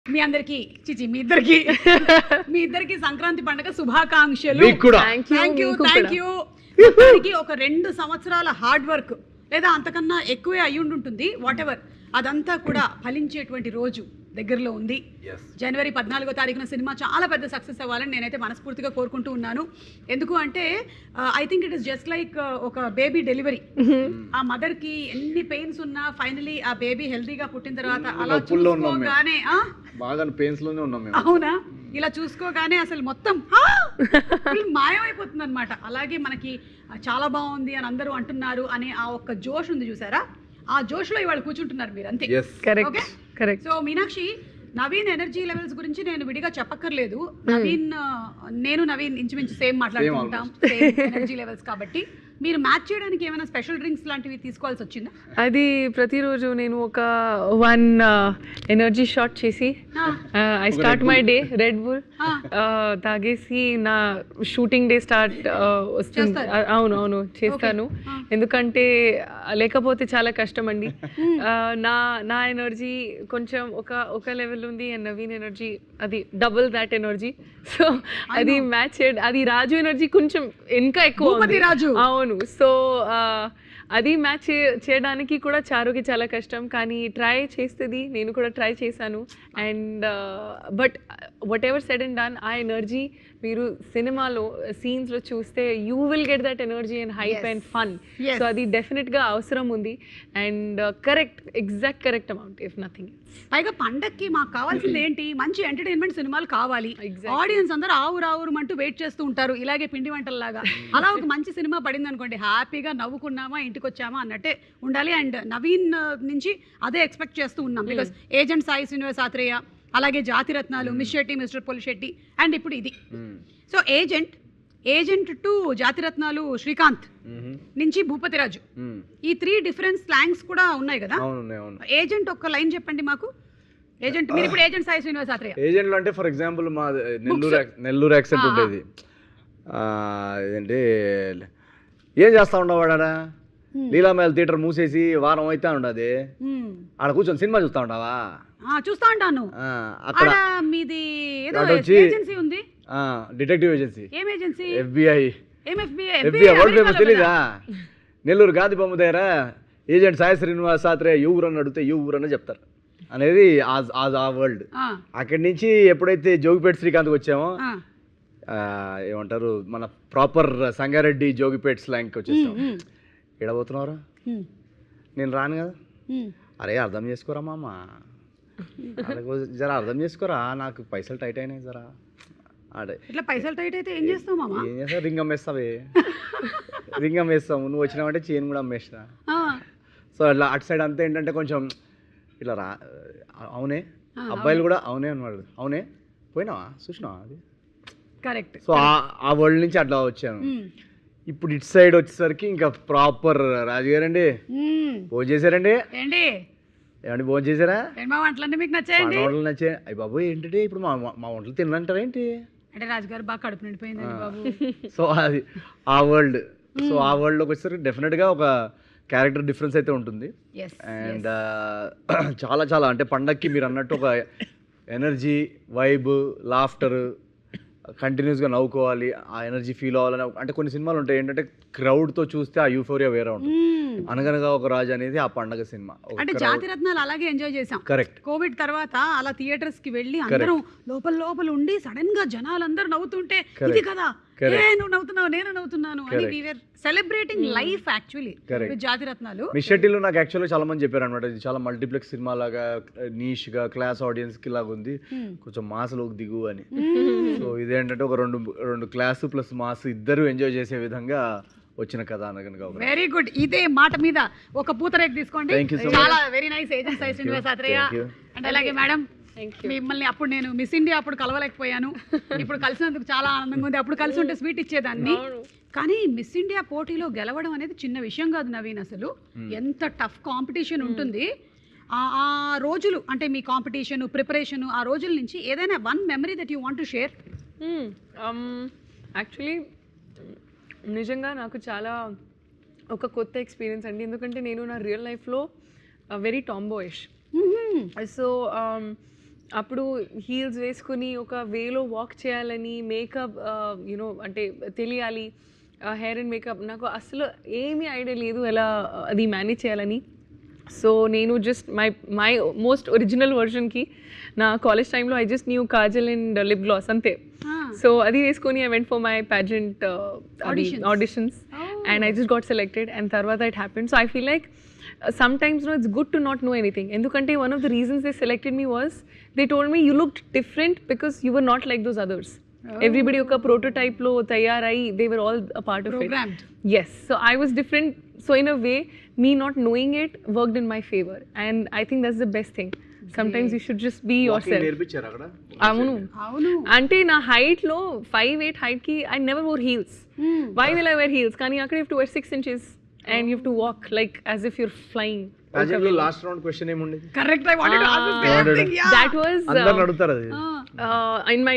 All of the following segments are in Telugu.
మీ అందరికి చిచి మీ ఇద్దరికి సంక్రాంతి పండుగ శుభాకాంక్షలు. Thank you. ఒక 2 సంవత్సరాల హార్డ్ వర్క్ లేదా అంతకన్నా ఎక్కువే అయ్యి ఉంటుంది, వాట్ ఎవర్, అదంతా కూడా ఫలించేటువంటి రోజు దగ్గరలో ఉంది. జనవరి 14వ తారీఖున సినిమా చాలా పెద్ద సక్సెస్ అవ్వాలని నేనైతే మనస్ఫూర్తిగా కోరుకుంటూ ఉన్నాను. ఎందుకు అంటే I think it is just like ఒక బేబీ డెలివరీ. ఆ మదర్ కి ఎన్ని పెయిన్స్ ఉన్నా ఫైనలీ ఆ బేబీ హెల్తీగా పుట్టిన తర్వాత అలా చూసుకోగానే అవునా, ఇలా చూసుకోగానే అసలు మొత్తం మాయమైపోతుంది అనమాట. అలాగే మనకి చాలా బాగుంది అని అందరూ అంటున్నారు అనే ఆ ఒక్క జోష్ ఉంది చూసారా, ఆ జోష్ లో ఇవాళ కూర్చుంటున్నారు మీరు అంతే. So Meenakshi, Naveen energy levels గురించి నేను విడిగా చెప్పక్కర్లేదు. నవీన్ ఇంచుమించు సేమ్ మాట్లాడుకుంటాం, సేమ్ ఎనర్జీ లెవెల్స్ కాబట్టి మీరు మ్యాచ్ చేయడానికి ఏమైనా స్పెషల్ డ్రింక్స్ లాంటివి తీసుకోవాల్సి వచ్చిందా? అది ప్రతిరోజు నేను ఒక 1 ఎనర్జీ షాట్ చేసి I start my day red bull తాగేసి నా షూటింగ్ డే స్టార్ట్ వస్తుంది. అవును చేస్తాను, ఎందుకంటే లేకపోతే చాలా కష్టం అండి. నా ఎనర్జీ కొంచెం ఒక లెవెల్ ఉంది అండ్ నవీన్ ఎనర్జీ అది డబుల్ దాట్ ఎనర్జీ. సో అది మ్యాచ్ అది రాజు ఎనర్జీ కొంచెం ఇంకా ఎక్కువ ఉంది. అవును, సో అది మ్యాచ్ చేయడానికి కూడా చారుకి చాలా కష్టం, కానీ ట్రై చేస్తుంది, నేను కూడా ట్రై చేశాను. And but what ever said and done, ఆ ఎనర్జీ మీరు సినిమాలో సీన్స్లో చూస్తే you will get that energy and hype and fun. So అది డెఫినెట్గా అవసరం ఉంది and exact correct amount if nothing. పైగా పండక్కి మాకు కావాల్సింది ఏంటి, మంచి ఎంటర్టైన్మెంట్ సినిమాలు కావాలి. ఆడియన్స్ అందరూ ఆవురు అంటూ వెయిట్ చేస్తూ ఉంటారు, ఇలాగే పిండి వంటల్లాగా. అలా ఒక మంచి సినిమా పడింది అనుకోండి, హ్యాపీగా నవ్వుకున్నామా ఇంటికి వచ్చామా అన్నట్టే ఉండాలి. అండ్ నవీన్ నుంచి అదే ఎక్స్పెక్ట్ చేస్తూ ఉన్నాం. బికాస్ ఏజెంట్ సాయి శ్రీనివాస్ ఆత్రేయ, అలాగే Jathiratnalu, miss Shetty, mister Polishetty, and ఇప్పుడు ఇది. So agent to Jathiratnalu Srikanth నుంచి భూపతిరాజు, ఈ 3 డిఫరెంట్ స్లాంగ్స్ కూడా ఉన్నాయి కదా. ఏజెంట్ ఒక్క లైన్ చెప్పండి మాకు. ఏజెంట్ మీరు ఇప్పుడు ఏజెంట్ సాయి శ్రీనివాస్ ఆత్రేయ. ఏజెంట్ అంటే ఫర్ ఎగ్జాంపుల్ మా నెల్లూరు యాక్సెంట్ ఉండేది. ఏంటంటే ఏం చేస్తా ఉండవాడా, లీలామేల్ థియేటర్ మూసేసి వారం అయితే ఉండదు, ఆడ కూర్చొని సినిమా చూస్తా ఉండవా? చూస్తా ఉంటాను. అక్కడ మీది ఏదో ఏజెన్సీ ఉంది, డిటెక్టివ్ ఏజెన్సీ. ఏం ఏజెన్సీ? FBI. వరల్డ్ ఫేమస్ తెలీదా? నెల్లూరు గాంధీ బొమ్మ దగ్గర ఏజెంట్ సాయి శ్రీనివాస్ ఆత్రేయ ఊరని అడిగితే ఊరని చెప్తారు అనేది ఆ వరల్డ్. అక్కడి నుంచి ఎప్పుడైతే జోగిపేట శ్రీకాంత్కి వచ్చామో ఏమంటారు, మన ప్రాపర్ సంగారెడ్డి జోగిపేట స్లాంగ్కి వచ్చేసాం. ఎడబోతున్నారా, నేను రాను కదా, అరే అర్థం చేసుకోరా మామ, జరా అర్థం చేసుకోరా, నాకు పైసలు టైట్ అయినాయి జరా. ఆడే ఇట్లా పైసలు టైట్ అయితే ఏం చేస్తావు మామ? ఏం చేస్తావు, రింగ్ అమ్మేస్తావే, రింగ్ అమ్మేస్తాము. నువ్వు వచ్చినావంటే చైన్ కూడా అమ్మేస్తా. సో అట్లా అటు సైడ్ అంతా ఏంటంటే కొంచెం ఇట్లా రా, అవునే, అబ్బాయిలు కూడా అవునే అన్నాడు, అవునే పోయినావా చూసినావా, అది కరెక్ట్. సో ఆ వరల్డ్ నుంచి అట్లా వచ్చాను. ఇప్పుడు ఇటు సైడ్ వచ్చేసరికి ఇంకా ప్రాపర్ రాజుగారు అండి భోజనం చేశారండి. ఏమండి భోజనం చేశారా? వంటలన్నీ మీకు నచ్చాయండి? వంటలు నచ్చాయి. అయ్యి బాబు ఏంటంటే ఇప్పుడు మా వంటలు తినంటారా ఏంటి అంటే రాజుగారు బాగా కడుపు నిండిపోయింది బాబు. సో అది ఆ వరల్డ్. సో ఆ వరల్డ్లోకి వచ్చేసరికి డెఫినెట్గా ఒక క్యారెక్టర్ డిఫరెన్స్ అయితే ఉంటుంది. అండ్ చాలా చాలా అంటే పండక్కి మీరు అన్నట్టు ఒక ఎనర్జీ, వైబ్, లాఫ్టర్, కంటిన్యూస్గా నవ్వుకోవాలి, ఆ ఎనర్జీ ఫీల్ అవ్వాలని. అంటే కొన్ని సినిమాలు ఉంటాయి ఏంటంటే క్రౌడ్తో చూస్తే ఆ యూఫోరియా వేరే ఉంటుంది. అనగనగా ఒక రాజు అనేది ఆ పండగ సినిమా. అంటే జాతిరత్నాలు అలాగే ఎంజాయ్ చేసాం. కరెక్ట్. కోవిడ్ తర్వాత అలా థియేటర్స్ కి వెళ్ళి అందరూ లోపల ఉండి సడన్ గా జనాలందరూ నవ్వుతుంటే ఇది కదా, నువ్వు నవ్వుతున్నావు నేను నవ్వుతున్నాను అని we were celebrating life actually with Jathiratnalu. Miss షెట్టిలో నాకు యాక్చువల్గా చాలా మంది చెప్పారు అనమాట, ఇది చాలా మల్టీప్లెక్స్ సినిమా లాగా, నీష్ గా, క్లాస్ ఆడియన్స్ కి లాగా ఉంది, కొంచెం మాస్లోకి దిగు అని. సో ఇదేంటంటే ఒక రెండు క్లాస్ ప్లస్ మాస్ ఇద్దరు ఎంజాయ్ చేసే విధంగా వచ్చిన కథ అనగనగా. Very good. ఇదే మాట మీద ఒక పూతరేక్ తీసుకోండి. చాలా very nice agent Sai Srinivas Athreya. And అలాగే మేడం, మిమ్మల్ని అప్పుడు నేను మిస్ ఇండియా అప్పుడు కలవలేకపోయాను, ఇప్పుడు కలిసినందుకు చాలా ఆనందంగా ఉంది. అప్పుడు కలిసి ఉంటే స్వీట్ ఇచ్చేదాన్ని, కానీ మిస్ ఇండియా పోటీలో గెలవడం అనేది చిన్న విషయం కాదు నవీన్. అసలు ఎంత టఫ్ కాంపిటీషన్ ఉంటుంది. ఆ రోజులు అంటే మీ కాంపిటీషన్ ప్రిపరేషన్, ఆ రోజుల నుంచి ఏదైనా one memory that you want to share? Actually నిజంగా నాకు చాలా ఒక కొత్త ఎక్స్పీరియన్స్ అండి, ఎందుకంటే నేను నా రియల్ లైఫ్లో వెరీ టాంబాయిష్. సో అప్పుడు హీల్స్ వేసుకుని ఒక వేలో వాక్ చేయాలని, మేకప్ యూనో అంటే తెలియాలి, హెయిర్ అండ్ మేకప్ నాకు అసలు ఏమీ ఐడియా లేదు ఎలా అది మేనేజ్ చేయాలని. సో నేను జస్ట్ మై మోస్ట్ ఒరిజినల్ వర్షన్కి నా కాలేజ్ టైంలో I just new Kajal and lip gloss అంతే. సో అది వేసుకొని I went for my pageant auditions and I just got selected and తర్వాత it happened. So I feel like sometimes it's good to not know anything. ఎందుకంటే one of the reasons they selected me was they told me you looked different because you were not like those others. Everybody ఒక prototype లో తయారై they were all a part of Programmed. it. Yes, so I was different. So in a way me not knowing it worked in my favor and I think that's the best thing. Sometimes you should just be yourself. నేర్పించారు అక్కడ? అవును, అంటే నా హైట్ లో 5'8" హైట్ కి I never wore heels. Why will I wear heels? కానీ అక్కడ you have to wear 6 inches and you have to walk like as if you're flying. Pageant లో లాస్ట్ రౌండ్ క్వశ్చన్ ఏముండేది? Correct, I wanted to ask the same thing. Yeah. That was అందరూ అడుగుతారు అది. in my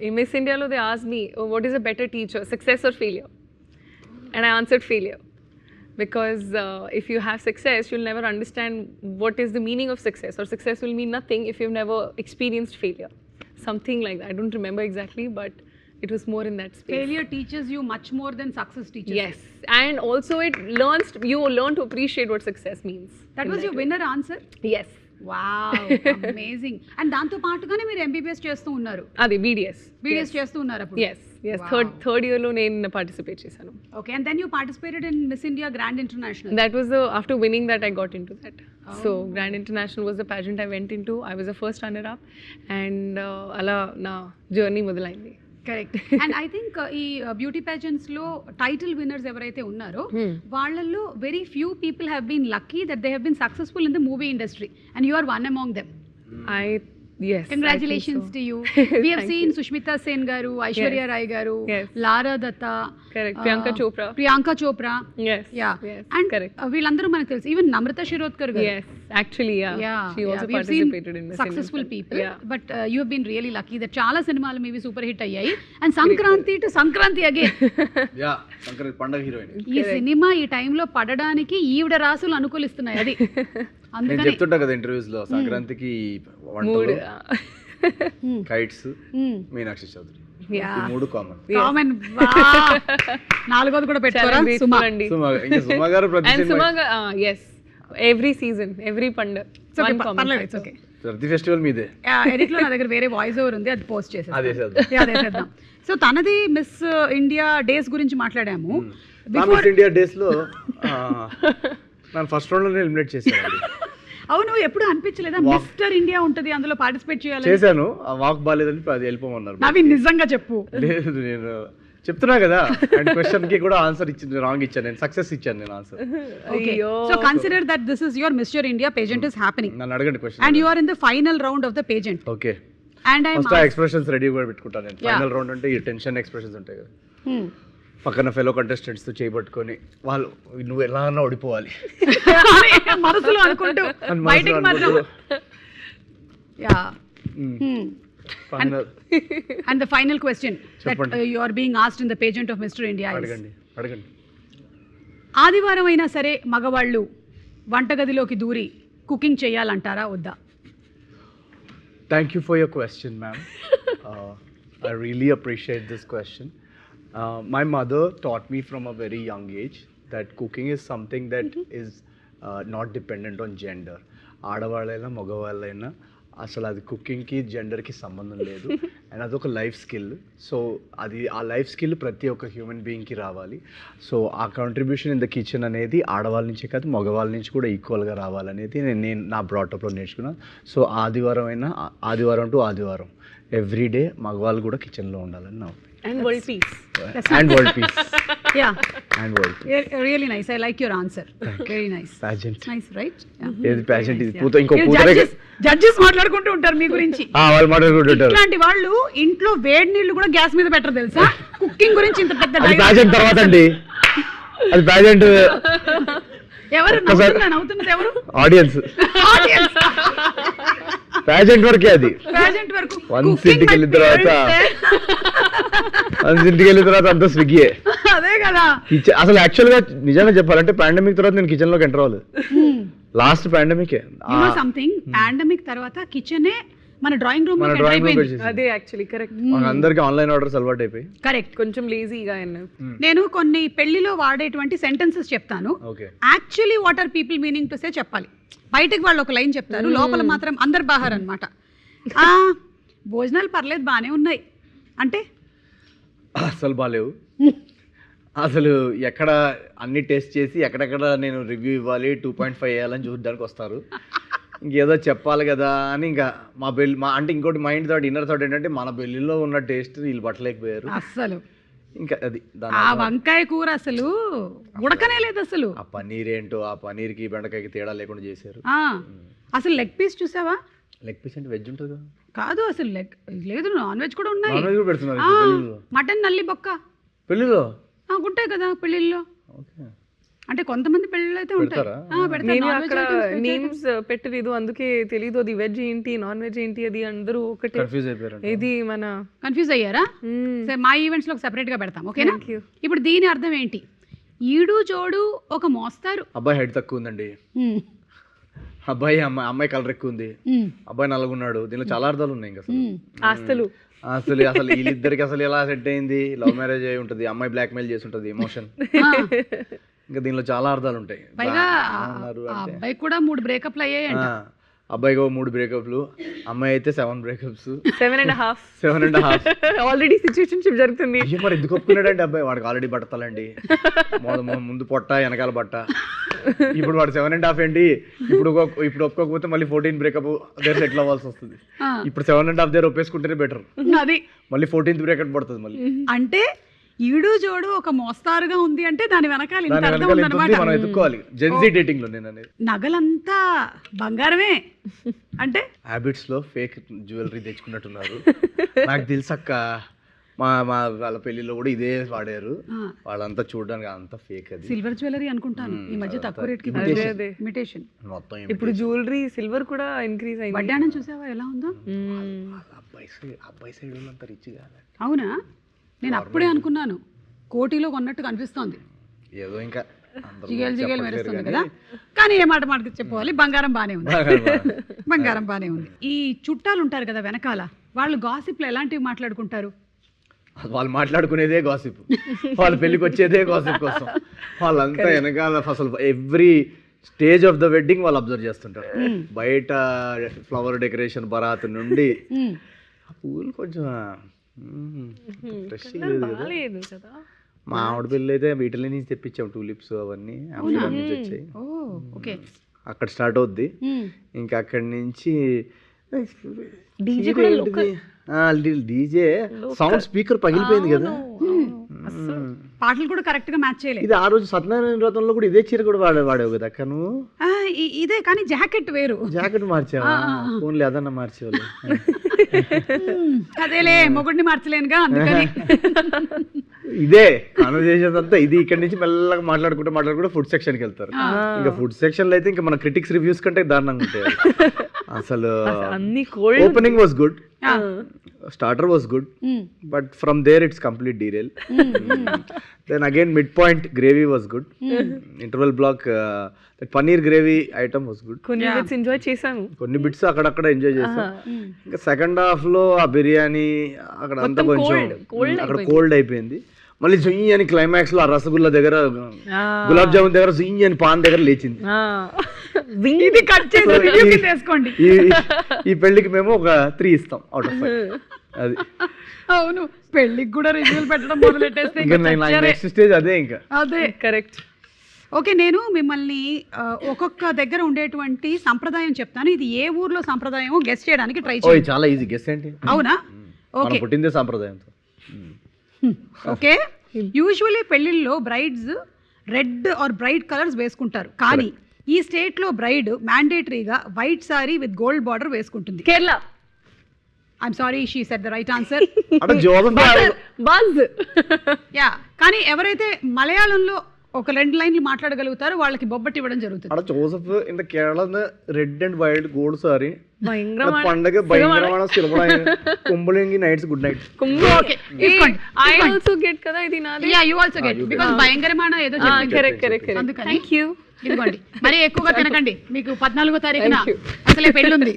in Miss India lo they asked me, oh, what is a better teacher, success or failure? And I answered failure. Because if you have success, you'll never understand what is the meaning of success, or success will mean nothing if you've never experienced failure. Something like that. I don't remember exactly, but it was more in that space. Failure teaches you much more than success teaches. Yes, and also you learn to appreciate what success means. That was your winner answer? Yes. Wow, amazing. And దాంతో పాటుగానే మీరు MBBS చేస్తూ ఉన్నారు. అది BDS చేస్తూ ఉన్నారు అప్పుడు. Yes. Third year లో నేను participate చేశాను. Okay, and then you participated in Miss India Grand International. That was after winning that I got into that. So Grand International was the pageant I went into. I was the first runner up and అలా నా జర్నీ మొదలైంది. కరెక్ట్. అండ్ ఐ థింక్ ఈ బ్యూటీ పేజెంట్స్ లో టైటిల్ విన్నర్స్ ఎవరైతే ఉన్నారో వాళ్ళల్లో very few people have been lucky that they have been successful in the movie industry and you are one among them. Yes, congratulations to you. We have seen Sushmita Sen garu, Aishwarya Rai garu, Lara Datta, correct, Priyanka Chopra. Yes, yeah, yes, and correct. వీళ్ళందరూ మనకు తెలుసు. Even Namrata Shirodkar garu. Yes, actually yeah. She also we have participated seen in Miss successful India. people. Yeah. But you have been really lucky that చాలా సినిమాలు మీవి సూపర్ హిట్ అయ్యాయి. And Sankranti to Sankranti again. Yeah, Sankranti పండగ హీరోయిన్. ఈ సినిమా ఈ టైంలో పడడానికి ఈవిడ రాసులు అనుకూలిస్తున్నాయి. అది నేను చెప్తుంటా కదా ఇంటర్వ్యూస్ లో, సంక్రాంతికి వంటలు, కైట్స్, మీనాక్షి చౌదరి, ఈ మూడు కామన్. నాలుగోది కూడా పెట్టుకోరా సుమా. సుమా గారు ప్రతి cinema, yes, every season, every పండగ, ప్రతి ఫెస్టివల్ మీదే. ఎడిట్ లో నా దగ్గర వేరే వాయిస్ ఓవర్ ఉంది, అది పోస్ట్ అదే చేసేద్దాం. సో తనది మిస్ ఇండియా డేస్ గురించి మాట్లాడాము. మిస్ ఇండియా డేస్ లో నన్ను ఫస్ట్ రౌండ్ లో ఎలిమినేట్ చేశాను. అవును, ఎప్పుడు అనిపించలేదా మిస్టర్ ఇండియా ఉంటది అందులో పార్టిసిపేట్ చేయాలి? చేశాను, ఆ వాక్ బాగాలేదని అది వెళ్ళిపోమన్నారు. అవి నిజంగా చెప్పు. లేదు, నేను చెప్తున్నా కదా, అండ్ క్వశ్చన్ కి కూడా ఆన్సర్ ఇచ్చింది, రాంగ్ ఇచ్చాను నేను, సక్సెస్ ఇచ్చాను నేను answer. So consider that this is your mister India pageant is happening. నన్ను అడగండి question. And you are in the final round of the pageant. Okay, and I first expressions ready కూడా పెట్టుకుంటాను నేను. ఫైనల్ రౌండ్ అంటే ఈ టెన్షన్ ఎక్స్ప్రెషన్స్ ఉంటాయి కదా, పక్కన ఫెలో కంటెస్టెంట్స్ తో చేయబట్టుకొని వాళ్ళు నువ్వు ఎలా అన్నా ఓడిపోవాలి మనసులో అనుకుంటూ బయటికి మాత్రం. Yeah. And the final question that you are being asked in the pageant of Mr. India is, అడగండి. ఆదివారం అయినా సరే మగవాళ్ళు వంటగదిలోకి దూరి కుకింగ్ చేయాలంటారా వద్దా? Thank you for your question, ma'am. I really appreciate this question. My mother taught me from a very young age that cooking is something that is not dependent on gender. ఆడవాళ్ళైనా మగవాళ్ళైనా అసలు అది కుకింగ్కి జెండర్కి సంబంధం లేదు. అండ్ అదొక లైఫ్ స్కిల్. సో అది ఆ లైఫ్ స్కిల్ ప్రతి ఒక్క హ్యూమన్ బీయింగ్కి రావాలి. సో ఆ కాంట్రిబ్యూషన్ ఇన్ ద కిచెన్ అనేది ఆడవాళ్ళ నుంచే కాదు మగవాళ్ళ నుంచి కూడా ఈక్వల్గా రావాలనేది నేను నా బ్రాటప్లో నేర్చుకున్నాను. సో ఆదివారం టు ఆదివారం ఎవ్రీ డే మగవాళ్ళు కూడా కిచెన్లో ఉండాలని నా opinion. And world peace. And world peace. Yeah. And world peace. Really nice. I like your answer. Very nice. Pageant. Nice, right? ఏది pageant ఇది? ఇంకో పూతరే జడ్జెస్ మాట్లాడుకుంటూ ఉంటారు మీ గురించి. వాళ్ళు మాట్లాడుకుంటుంటారు. ఇట్లాంటి వాళ్ళు ఇంట్లో వేడి నీళ్లు కూడా గ్యాస్ మీద పెట్టరు తెలుసా? కుకింగ్ గురించి ఇంత పెద్ద అది pageant తర్వాత అండి. అది pageant. ఎవరు నవ్వుతున్నది ఎవరు? ఆడియన్స్. pageant వరకే అది. pageant వరకు. వన్స్ ఇంటికి వెళ్ళిన తర్వాత అంతా స్విగ్గీయే. అదే కదా. అసలు యాక్చువల్ గా నిజంగా చెప్పాలంటే పాండమిక్ తర్వాత నేను కిచెన్ లోకి ఎంటర్ అవ్వలేదు. లాస్ట్ పాండమికే యు నో సంథింగ్ పాండమిక్ తర్వాత కిచెనే మన డ్రాయింగ్ రూమ్ లో ఎంటర్ అయిపోయింది. అదే యాక్చువల్లీ కరెక్ట్. అందరికి ఆన్లైన్ ఆర్డర్స్ అలవాటు అయిపోయి. కరెక్ట్. కొంచెం లేజీగా నేను కొన్ని పెళ్లిలో వాడేటువంటి సెంటెన్సెస్ చెప్తాను. Okay. Actually what are people meaning to say చెప్పాలి. బయటకు వాళ్ళు ఒక లైన్ చెప్తారు, లోపల మాత్రం అందరు బాహార్ అనమాట. భోజనాలు పర్లేదు బాగానే ఉన్నాయి అంటే అసలు బాగాలేవు, అసలు ఎక్కడ అన్ని టేస్ట్ చేసి ఎక్కడెక్కడ నేను రివ్యూ ఇవ్వాలి 2.5 వేయాలని చూడడానికి వస్తారు. ఇంకేదో చెప్పాలి కదా అని ఇంకా మా అంటే ఇంకోటి మైండ్ థాట్ ఇన్నర్ థాట్ ఏంటంటే మన పెళ్ళిలో ఉన్న టేస్ట్ వీళ్ళు పట్టలేకపోయారు అసలు. ఇంకా అది ఆ వంకాయ కూర అసలు ఉడకనే లేదు అసలు. ఆ పన్నీర్ ఏంటో, ఆ పన్నీర్కి బెండకాయకి తేడా లేకుండా చేశారు. అసలు లెగ్ పీస్ చూసావా? లెగ్ పీస్ అంటే వెజ్ ఉంటుంది కాదు, అసలు లెగ్ లేదు, నాన్ వెజ్ కూడా ఉన్నాయి. నాన్ వెజ్ కూడా పెడుతున్నారు మటన్ నల్లి బొక్క పెళ్ళిలో ఉంటాయి కదా పెళ్ళిళ్ళలో. అంటే కొంతమంది పెళ్ళిళ్ళు అయితే ఉంటాయి. నేను అక్కడ నేమ్స్ పెట్టలేదు, అందుకే తెలీదు అది వెజ్ ఏంటి నాన్ వెజ్ ఏంటి అది అందరూ ఒకటే కన్ఫ్యూజ్ అయిపోయారు. ఇది మన కన్ఫ్యూజ్ అయ్యారా? సరే మా ఈవెంట్స్ లో సెపరేట్ గా పెడతాం, ఓకేనా? ఇప్పుడు దీని అర్థం ఏంటి? ఈడు జోడు ఒక మోస్తారు. అబ్బాయి హైట్ తక్కువ ఉందండి, అబ్బాయి అమ్మాయి కలర్ ఎక్కువ ఉంది, అబ్బాయి నల్లగున్నాడు. దీనిలో చాలా అర్థాలు ఉన్నాయి. ఇంకా ఆస్తులు అసలు వీళ్ళిద్దరికి అసలు ఎలా సెట్ అయింది? లవ్ మ్యారేజ్ అయి ఉంటుంది, అమ్మాయి బ్లాక్ మెయిల్ చేసి ఉంటుంది, ఎమోషన్. ఇంకా దీనిలో చాలా అర్థాలు ఉంటాయి. పైగా అబ్బాయి కూడా 3 బ్రేకప్లు అయ్యాయంట. అబ్బాయికి 3 బ్రేకప్లు, అమ్మాయి అయితే 7 బ్రేకప్స్, 7.5 ఆల్రెడీ సిచ్యువేషన్షిప్ జరుగుతుంది. అయ్యో మరి ఎందుకు ఒప్పుకున్నాడంటే అబ్బాయి? వాడికి ఆల్రెడీ బట్టతలండి, ముందు పొట్ట వెనకాల బట్ట. ఇప్పుడు వాడు 7.5 ఏంటి? ఇప్పుడు ఒప్పుకోకపోతే మళ్ళీ 14 బ్రేకప్ దగ్గర సెటిల్ అవ్వాల్సి వస్తుంది. ఇప్పుడు 7.5 దగ్గర ఒప్పేసుకుంటేనే బెటర్. అది మళ్ళీ 14th బ్రేకప్ పడుతుంది మళ్ళీ. అంటే ఈడు జోడు ఒక మోస్తారుగా ఉంది అంటే దాని వెనకాల ఇంత అర్థం ఉందన్నమాట. మనం ఎదుర్కోవాలి జెన్జీ డేటింగ్ లో. నేను అనేది నగలంతా బంగారమే అంటే హ్యాబిట్స్ లో ఫేక్ జ్యువెలరీ తెచ్చుకున్నట్టున్నారు. నాకు తెలుసక్క, మా వాళ్ళ పెళ్లిలో కూడా ఇదే వాడారు. వాళ్ళంతా చూడడానికి అంతా ఫేక్. అది సిల్వర్ జ్యువెలరీ అనుకుంటాను, ఈ మధ్య తక్కువ రేట్ కి ఇమిటేషన్ మొత్తం. ఇప్పుడు జ్యువెలరీ సిల్వర్ కూడా ఇంక్రీజ్ అయింది. వడ్డాణం చూసావా ఎలా ఉందో? అబ్బాయి సైడ్ వాళ్ళంతా రిచ్ కాదు. అవునా? నేను అప్పుడే అనుకున్నాను కోటిలో కొన్నట్టు కనిపిస్తోంది. ఏదో ఇంకా జిగేలు మెరుస్తుంది కదా. కానీ ఏ మాట చెప్పుకోవాలి, బంగారం బానే ఉంది, బంగారం బానే ఉంది. ఈ చుట్టాలు ఉంటారు కదా వెనకాల, వాళ్ళు గాసిప్లు ఎలాంటివి మాట్లాడుకుంటారు? వాళ్ళు మాట్లాడుకునేదే గాసిప్, వాళ్ళ పెళ్ళికి వచ్చేదే గాసిప్ కోసం. వాళ్ళంతా వెనకాల అసలు every stage of the wedding వాళ్ళు అబ్జర్వ్ చేస్తుంటారు. బయట ఫ్లవర్ డెకరేషన్ బరాత్ నుండి పూలు కొంచెం ఫ్రెష్ లేదు కదా. మా ఆవిడ పెళ్ళి అయితే వీటిలో నుంచి తెప్పించాం, టూలిప్స్ అవన్నీ నుంచి వచ్చాయి. అక్కడ స్టార్ట్ అవుద్ది. ఇంకా అక్కడి నుంచి డీజే సౌండ్ స్పీకర్ పగిలిపోయింది కదా. పాటలు కూడా కరెక్ట్ గా మ్యాచ్ చేయలేదు. ఇది ఆ రోజు సత్యనారాయణ వ్రతంలో కూడా ఇదే చీర కూడా వాడేవు కదా అక్క నువ్వు. ఇదే కానీ జాకెట్ వేరు. జాకెట్ మార్చావా? ఓన్లీ అదన్నా మార్చేవాళ్ళు. అదేలే, మొగుడిని మార్చలేనుగా అందుకని. ఇదే కాన్వర్సేషన్ అంతా ఇది. ఇక్కడ నుంచి మెల్లగా మాట్లాడుకుంటూ ఫుడ్ సెక్షన్ కి వెళ్తారు. ఇంకా ఫుడ్ సెక్షన్ లో అయితే ఇంకా మన క్రిటిక్స్ రివ్యూస్ కంటే దారుణంగా ఉంటాయి అసలు. Opening was good, starter was good, but from there it's complete derail. Then again midpoint gravy was good. Interval block that paneer gravy item was good. కొన్ని బిట్స్ ఎంజాయ్ చేశాను, కొన్ని బిట్స్ అక్కడక్కడ ఎంజాయ్ చేసాం. ఇంకా సెకండ్ హాఫ్ లో ఆ బిర్యానీ అక్కడ అంతా కొంచెం అక్కడ కోల్డ్ అయిపోయింది. మళ్ళీ జుయ్యి అని క్లైమాక్స్ లో ఆ రసగుల్లా దగ్గర, గులాబ్ జామున్ దగ్గర జుయ్యి అని పాన్ దగ్గర లేచింది. ఈ పెళ్లికి మేము ఒక 3 ఇస్తాం అవుట్ ఆఫ్ 5. అది అవును, పెళ్లికి కూడా రివ్యూలు పెట్టడం మొదలెట్టేస్తే నెక్స్ట్ స్టేజ్ అదే. ఇంకా అదే కరెక్ట్. ఓకే, నేను మిమ్మల్ని ఒక్కొక్క దగ్గర ఉండేటువంటి సంప్రదాయం చెప్తాను. ఇది ఏ ఊర్లో సంప్రదాయం గెస్ చేయడానికి ట్రై చేయండి. చాలా ఈజీ గెస్ ఏంటి? అవునా? ఓకే, పుట్టిందే సంప్రదాయంతో. ఓకే, యూజువల్లీ పెళ్లిళ్ళలో brides red or bright colours వేసుకుంటారు. కానీ ఈ స్టేట్ లో బ్రైడ్ మ్యాండేటరీగా white sari with gold border వేసుకుంటుంది. Kerala. I'm sorry, she said the right answer. Yeah, కానీ ఎవరైతే మలయాళంలో ఒక 2 లైన్లు మాట్లాడగలుగుతారో వాళ్ళకి బొబ్బట్టి ఇవ్వడం జరుగుతుంది. Joseph in the Kerala red and white gold sari పండగ భయంకరమైన Kumbalangi nights good night. I also get కదా ఇది నాది. Yeah, you also get because భయంకరమైన ఏదో చెప్పింది. కరెక్ట్. థాంక్యూ. ఇదిగోండి, మరీ ఎక్కువగా తినకండి, మీకు 14వ తారీఖున అసలే పెళ్ళుంది.